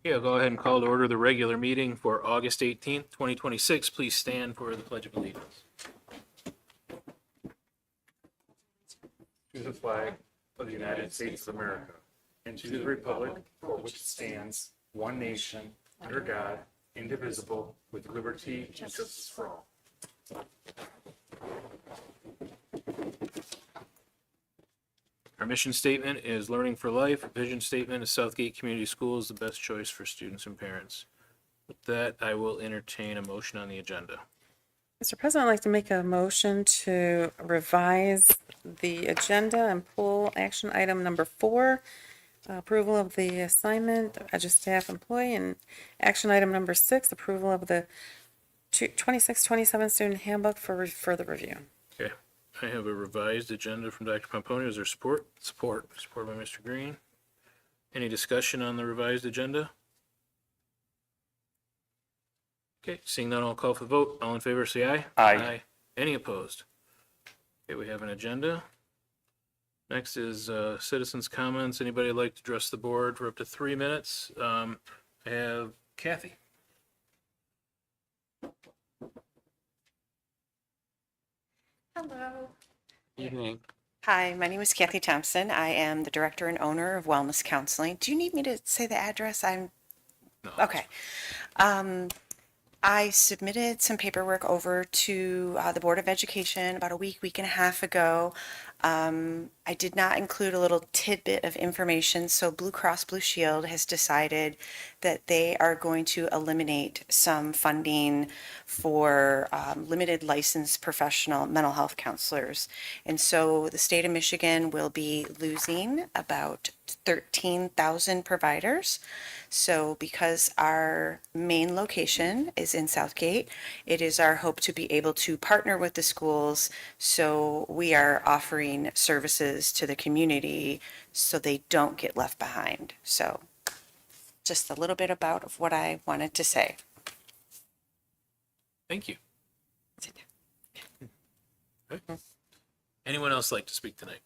Okay, I'll go ahead and call to order the regular meeting for August 18th, 2026. Please stand for the Pledge of Allegiance. To the flag of the United States of America, and to the republic for which it stands, one nation, under God, indivisible, with liberty and justice for all. Our mission statement is Learning for Life. Vision statement is Southgate Community Schools, the best choice for students and parents. With that, I will entertain a motion on the agenda. Mr. President, I'd like to make a motion to revise the agenda and pull action item number 4, approval of the assignment as a staff employee, and action item number 6, approval of the 26-27 student handbook for further review. Okay, I have a revised agenda from Dr. Pomponio. Is there support? Support. Support by Mr. Green. Any discussion on the revised agenda? Okay, seeing none, I'll call for the vote. All in favor, say aye. Aye. Any opposed? Okay, we have an agenda. Next is citizens' comments. Anybody like to address the board for up to 3 minutes? I have Kathy. Hello. Evening. Hi, my name is Kathy Thompson. I am the director and owner of Wellness Counseling. Do you need me to say the address? No. Okay. I submitted some paperwork over to the Board of Education about a week and a half ago. I did not include a little tidbit of information, so Blue Cross Blue Shield has decided that they are going to eliminate some funding for limited licensed professional mental health counselors. And so the state of Michigan will be losing about 13,000 providers. So because our main location is in Southgate, it is our hope to be able to partner with the schools. So we are offering services to the community so they don't get left behind. So just a little bit about of what I wanted to say. Thank you. Okay. Anyone else like to speak tonight?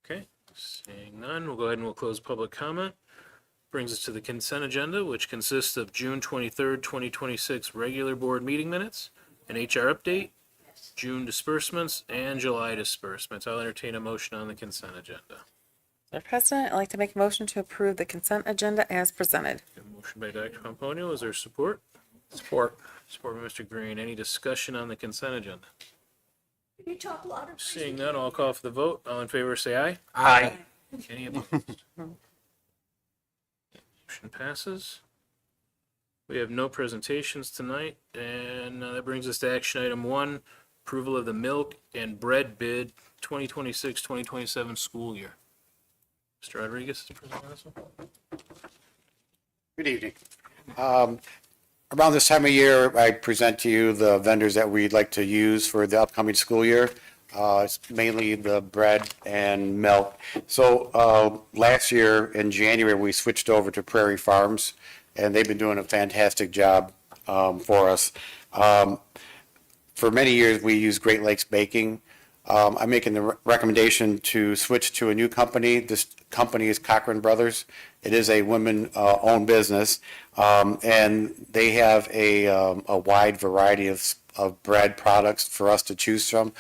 Okay, seeing none, we'll go ahead and we'll close public comment. Brings us to the consent agenda, which consists of June 23rd, 2026 regular board meeting minutes, an HR update, June disbursements, and July disbursements. I'll entertain a motion on the consent agenda. Mr. President, I'd like to make a motion to approve the consent agenda as presented. A motion by Dr. Pomponio. Is there support? Support. Support by Mr. Green. Any discussion on the consent agenda? Can you talk louder? Seeing none, I'll call for the vote. All in favor, say aye. Aye. Any opposed? Motion passes. We have no presentations tonight, and that brings us to action item 1, approval of the milk and bread bid 2026-2027 school year. Mr. Rodriguez is presenting this one. Good evening. Around this time of year, I present to you the vendors that we'd like to use for the upcoming school year. It's mainly the bread and milk. So last year in January, we switched over to Prairie Farms, and they've been doing a fantastic job for us. For many years, we used Great Lakes Baking. I'm making the recommendation to switch to a new company. This company is Cochran Brothers. It is a women-owned business, and they have a wide variety of bread products for us to choose from,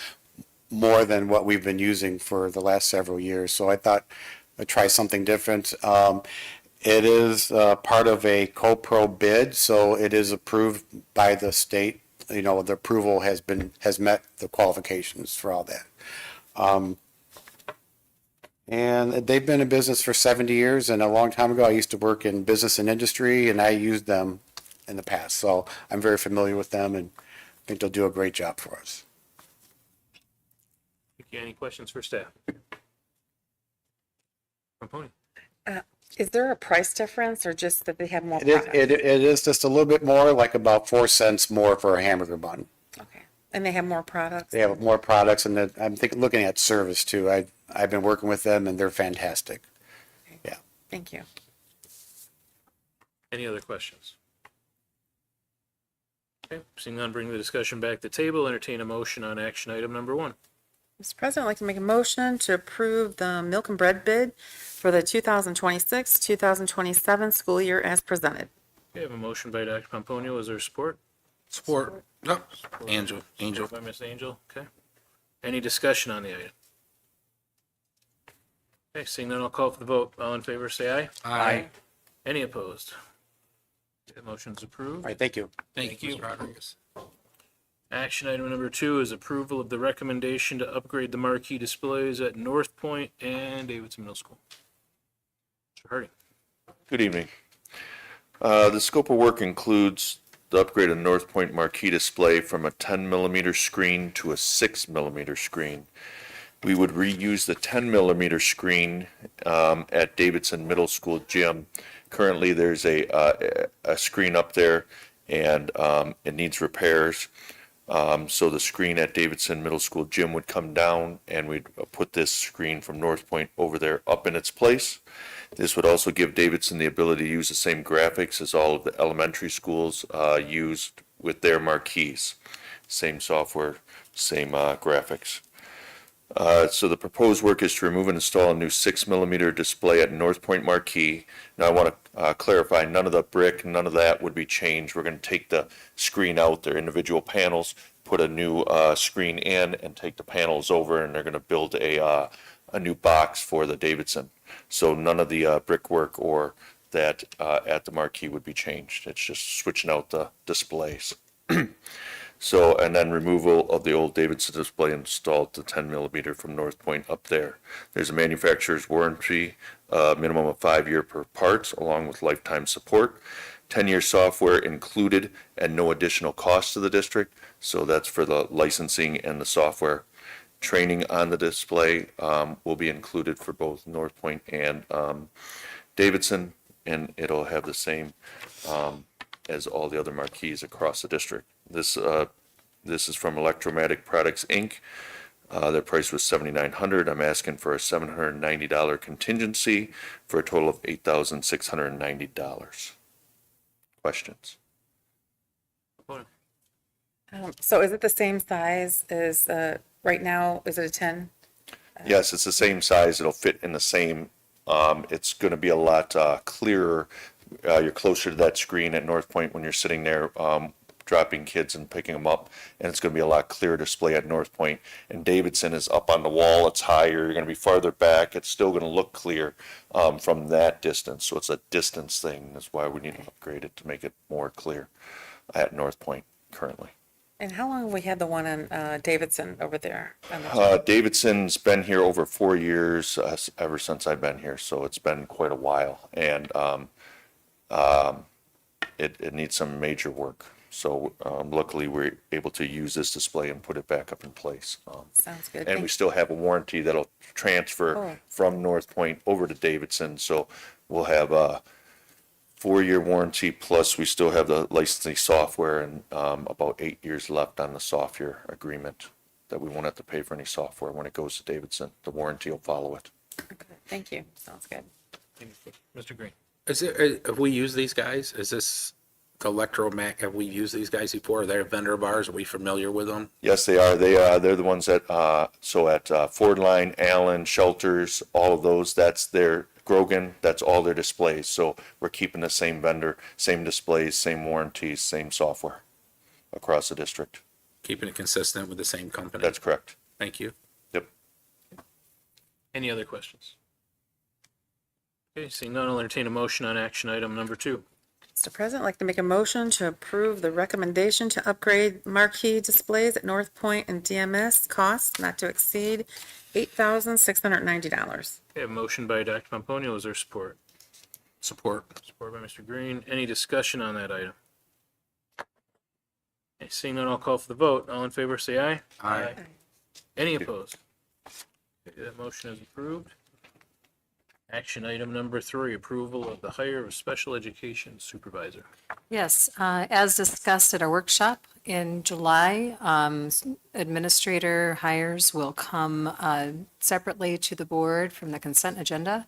more than what we've been using for the last several years. So I thought I'd try something different. It is part of a co-pro bid, so it is approved by the state. You know, the approval has met the qualifications for all that. And they've been in business for 70 years, and a long time ago, I used to work in business and industry, and I used them in the past. So I'm very familiar with them, and I think they'll do a great job for us. Any questions for staff? Pomponio. Is there a price difference or just that they have more It is, products? it is just a little bit more, like about 4 cents more for a hamburger bun. Okay. And they have more products? They have more products, and I'm looking at service too. I've been working with them, and they're fantastic. Yeah. Thank you. Any other questions? Okay, seeing none, bring the discussion back to table. Entertain a motion on action item number 1. Mr. President, I'd like to make a motion to approve the milk and bread bid for the 2026-2027 school year as presented. Okay, I have a motion by Dr. Pomponio. Is there support? Support. No, Angel. By Ms. Angel, okay. Any discussion on the item? Okay, seeing none, I'll call for the vote. All in favor, say aye. Aye. Any opposed? Okay, motion's approved. All right, thank you. Thank you, Mr. Rodriguez. Action item number 2 is approval of the recommendation to upgrade the marquee displays at North Point and Davidson Middle School. Mr. Harding. Good evening. The scope of work includes the upgrade of North Point marquee display from a 10 millimeter screen to a 6 millimeter screen. We would reuse the 10 millimeter screen at Davidson Middle School gym. Currently, there's a screen up there and it needs repairs. So the screen at Davidson Middle School gym would come down and we'd put this screen from North Point over there up in its place. This would also give Davidson the ability to use the same graphics as all of the elementary schools used with their marquees. Same software, same graphics. So the proposed work is to remove and install a new 6 millimeter display at North Point marquee. Now I want to clarify, none of the brick, none of that would be changed. We're going to take the screen out, their individual panels, put a new screen in and take the panels over, and they're going to build a new box for the Davidson. So none of the brickwork or that at the marquee would be changed. It's just switching out the displays. So, and then removal of the old Davidson display installed to 10 millimeter from North Point up there. There's a manufacturer's warranty, minimum of 5 years per parts, along with lifetime support. 10-year software included and no additional cost to the district. So that's for the licensing and the software. Training on the display will be included for both North Point and Davidson, and it'll have the same as all the other marquees across the district. This is from Electromatic Products, Inc. Their price was $7,900. I'm asking for a $790 contingency for a total of $8,690. Questions? So is it the same size as, right now, is it a 10? Yes, it's the same size. It'll fit in the same. It's going to be a lot clearer. You're closer to that screen at North Point when you're sitting there dropping kids and picking them up, and it's going to be a lot clearer display at North Point. And Davidson is up on the wall. It's higher. You're going to be farther back. It's still going to look clear from that distance. So it's a distance thing. That's why we need to upgrade it to make it more clear at North Point currently. And how long have we had the one on Davidson over there? Davidson's been here over 4 years, ever since I've been here, so it's been quite a while, and it needs some major work. So luckily, we're able to use this display and put it back up in place. Sounds good. And we still have a warranty that'll transfer from North Point over to Davidson, so we'll have a 4-year warranty, plus we still have the licensing software and about 8 years left on the software agreement that we won't have to pay for any software when it goes to Davidson. The warranty will follow it. Okay, thank you. Sounds good. Mr. Green. Have we used these guys? Is this the Electromac? Have we used these guys before? Are they a vendor of ours? Are we familiar with them? Yes, they are. They're the ones that so at Ford Line, Allen, Shelters, all of those. That's their Grogan. That's all their displays. So we're keeping the same vendor, same displays, same warranties, same software across the district. Keeping it consistent with the same company? That's correct. Thank you. Yep. Any other questions? Okay, seeing none, I'll entertain a motion on action item number 2. Mr. President, I'd like to make a motion to approve the recommendation to upgrade marquee displays at North Point and DMS, cost not to exceed $8,690. Okay, a motion by Dr. Pomponio. Is there support? Support. Support by Mr. Green. Any discussion on that item? Okay, seeing none, I'll call for the vote. All in favor, say aye. Aye. Any opposed? Okay, that motion is approved. Action item number 3, approval of the hire of a special education supervisor. Yes, as discussed at our workshop in July, administrator hires will come separately to the board from the consent agenda.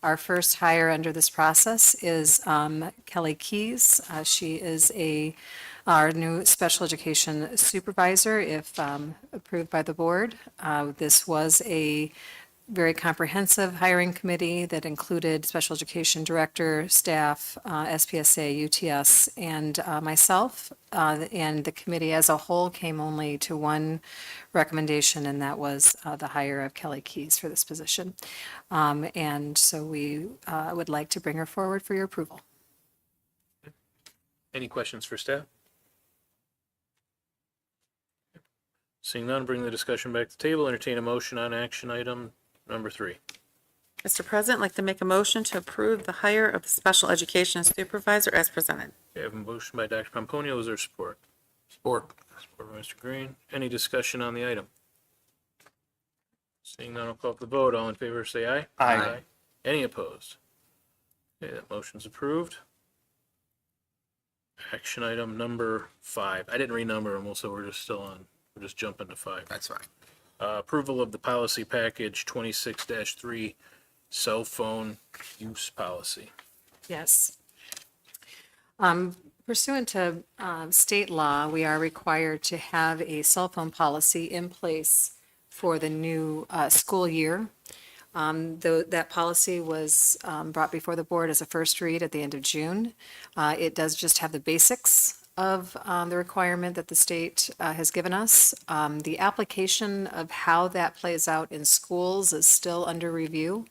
Our first hire under this process is Kelly Keys. She is our new special education supervisor, if approved by the board. This was a very comprehensive hiring committee that included special education director, staff, SPSA, UTS, and myself. And the committee as a whole came only to one recommendation, and that was the hire of Kelly Keys for this position. And so we would like to bring her forward for your approval. Any questions for staff? Seeing none, bring the discussion back to the table. Entertain a motion on action item number 3. Mr. President, I'd like to make a motion to approve the hire of the special education supervisor as presented. We have a motion by Dr. Pomponio. Is there support? Support. Support by Mr. Green. Any discussion on the item? Seeing none, I'll call for the vote. All in favor, say aye. Aye. Any opposed? Okay, that motion's approved. Action item number 5. I didn't renumber them, so we're just jumping to 5. That's fine. Approval of the policy package 26-3 cell phone use policy. Yes. Pursuant to state law, we are required to have a cell phone policy in place for the new school year. Though that policy was brought before the board as a first read at the end of June. It does just have the basics of the requirement that the state has given us. The application of how that plays out in schools is still under review.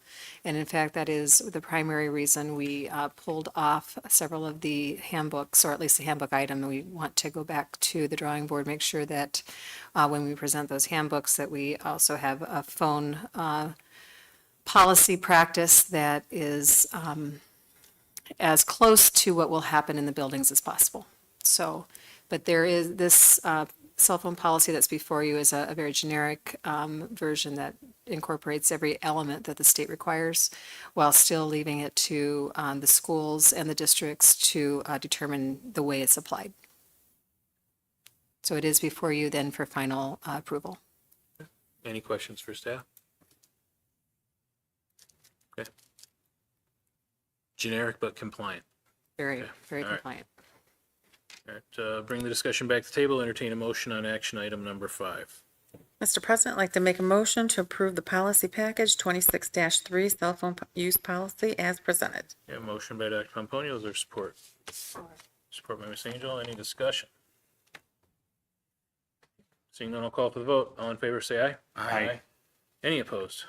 And in fact, that is the primary reason we pulled off several of the handbooks, or at least the handbook item. We want to go back to the drawing board, make sure that when we present those handbooks, that we also have a phone policy practice that is as close to what will happen in the buildings as possible. So, but there is this cell phone policy that's before you is a very generic version that incorporates every element that the state requires, while still leaving it to the schools and the districts to determine the way it's applied. So it is before you then for final approval. Any questions for staff? Okay. Generic but compliant. Very, Okay. very All right. compliant. All right, bring the discussion back to the table. Entertain a motion on action item number 5. Mr. President, I'd like to make a motion to approve the policy package 26-3 cell phone use policy as presented. We have a motion by Dr. Pomponio. Is there support? Support by Ms. Angel. Any discussion? Seeing none, I'll call for the vote. All in favor, say aye. Aye. Any opposed?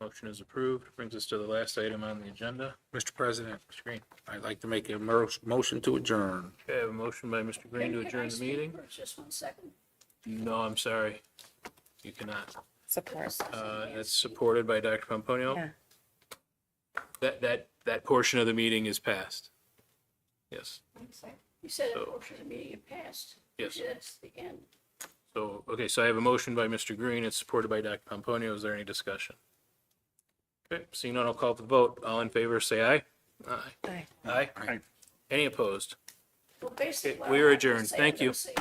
Motion is approved. Brings us to the last item on the agenda. Mr. President, Mr. Green. I'd like to make a motion to adjourn. Okay, I have a motion by Mr. Green to adjourn the meeting. For just 1 second. No, I'm sorry. You cannot. Support. That's supported by Dr. Pomponio. Yeah. That portion of the meeting is passed. Yes. You said So- a portion of the meeting had passed. Yes. That's the end. So, okay, so I have a motion by Mr. Green. It's supported by Dr. Pomponio. Is there any discussion? Okay, seeing none, I'll call for the vote. All in favor, say aye. Aye. Aye. Aye. Aye. Any opposed? Well, basically, We are what I adjourned. was Thank you. saying,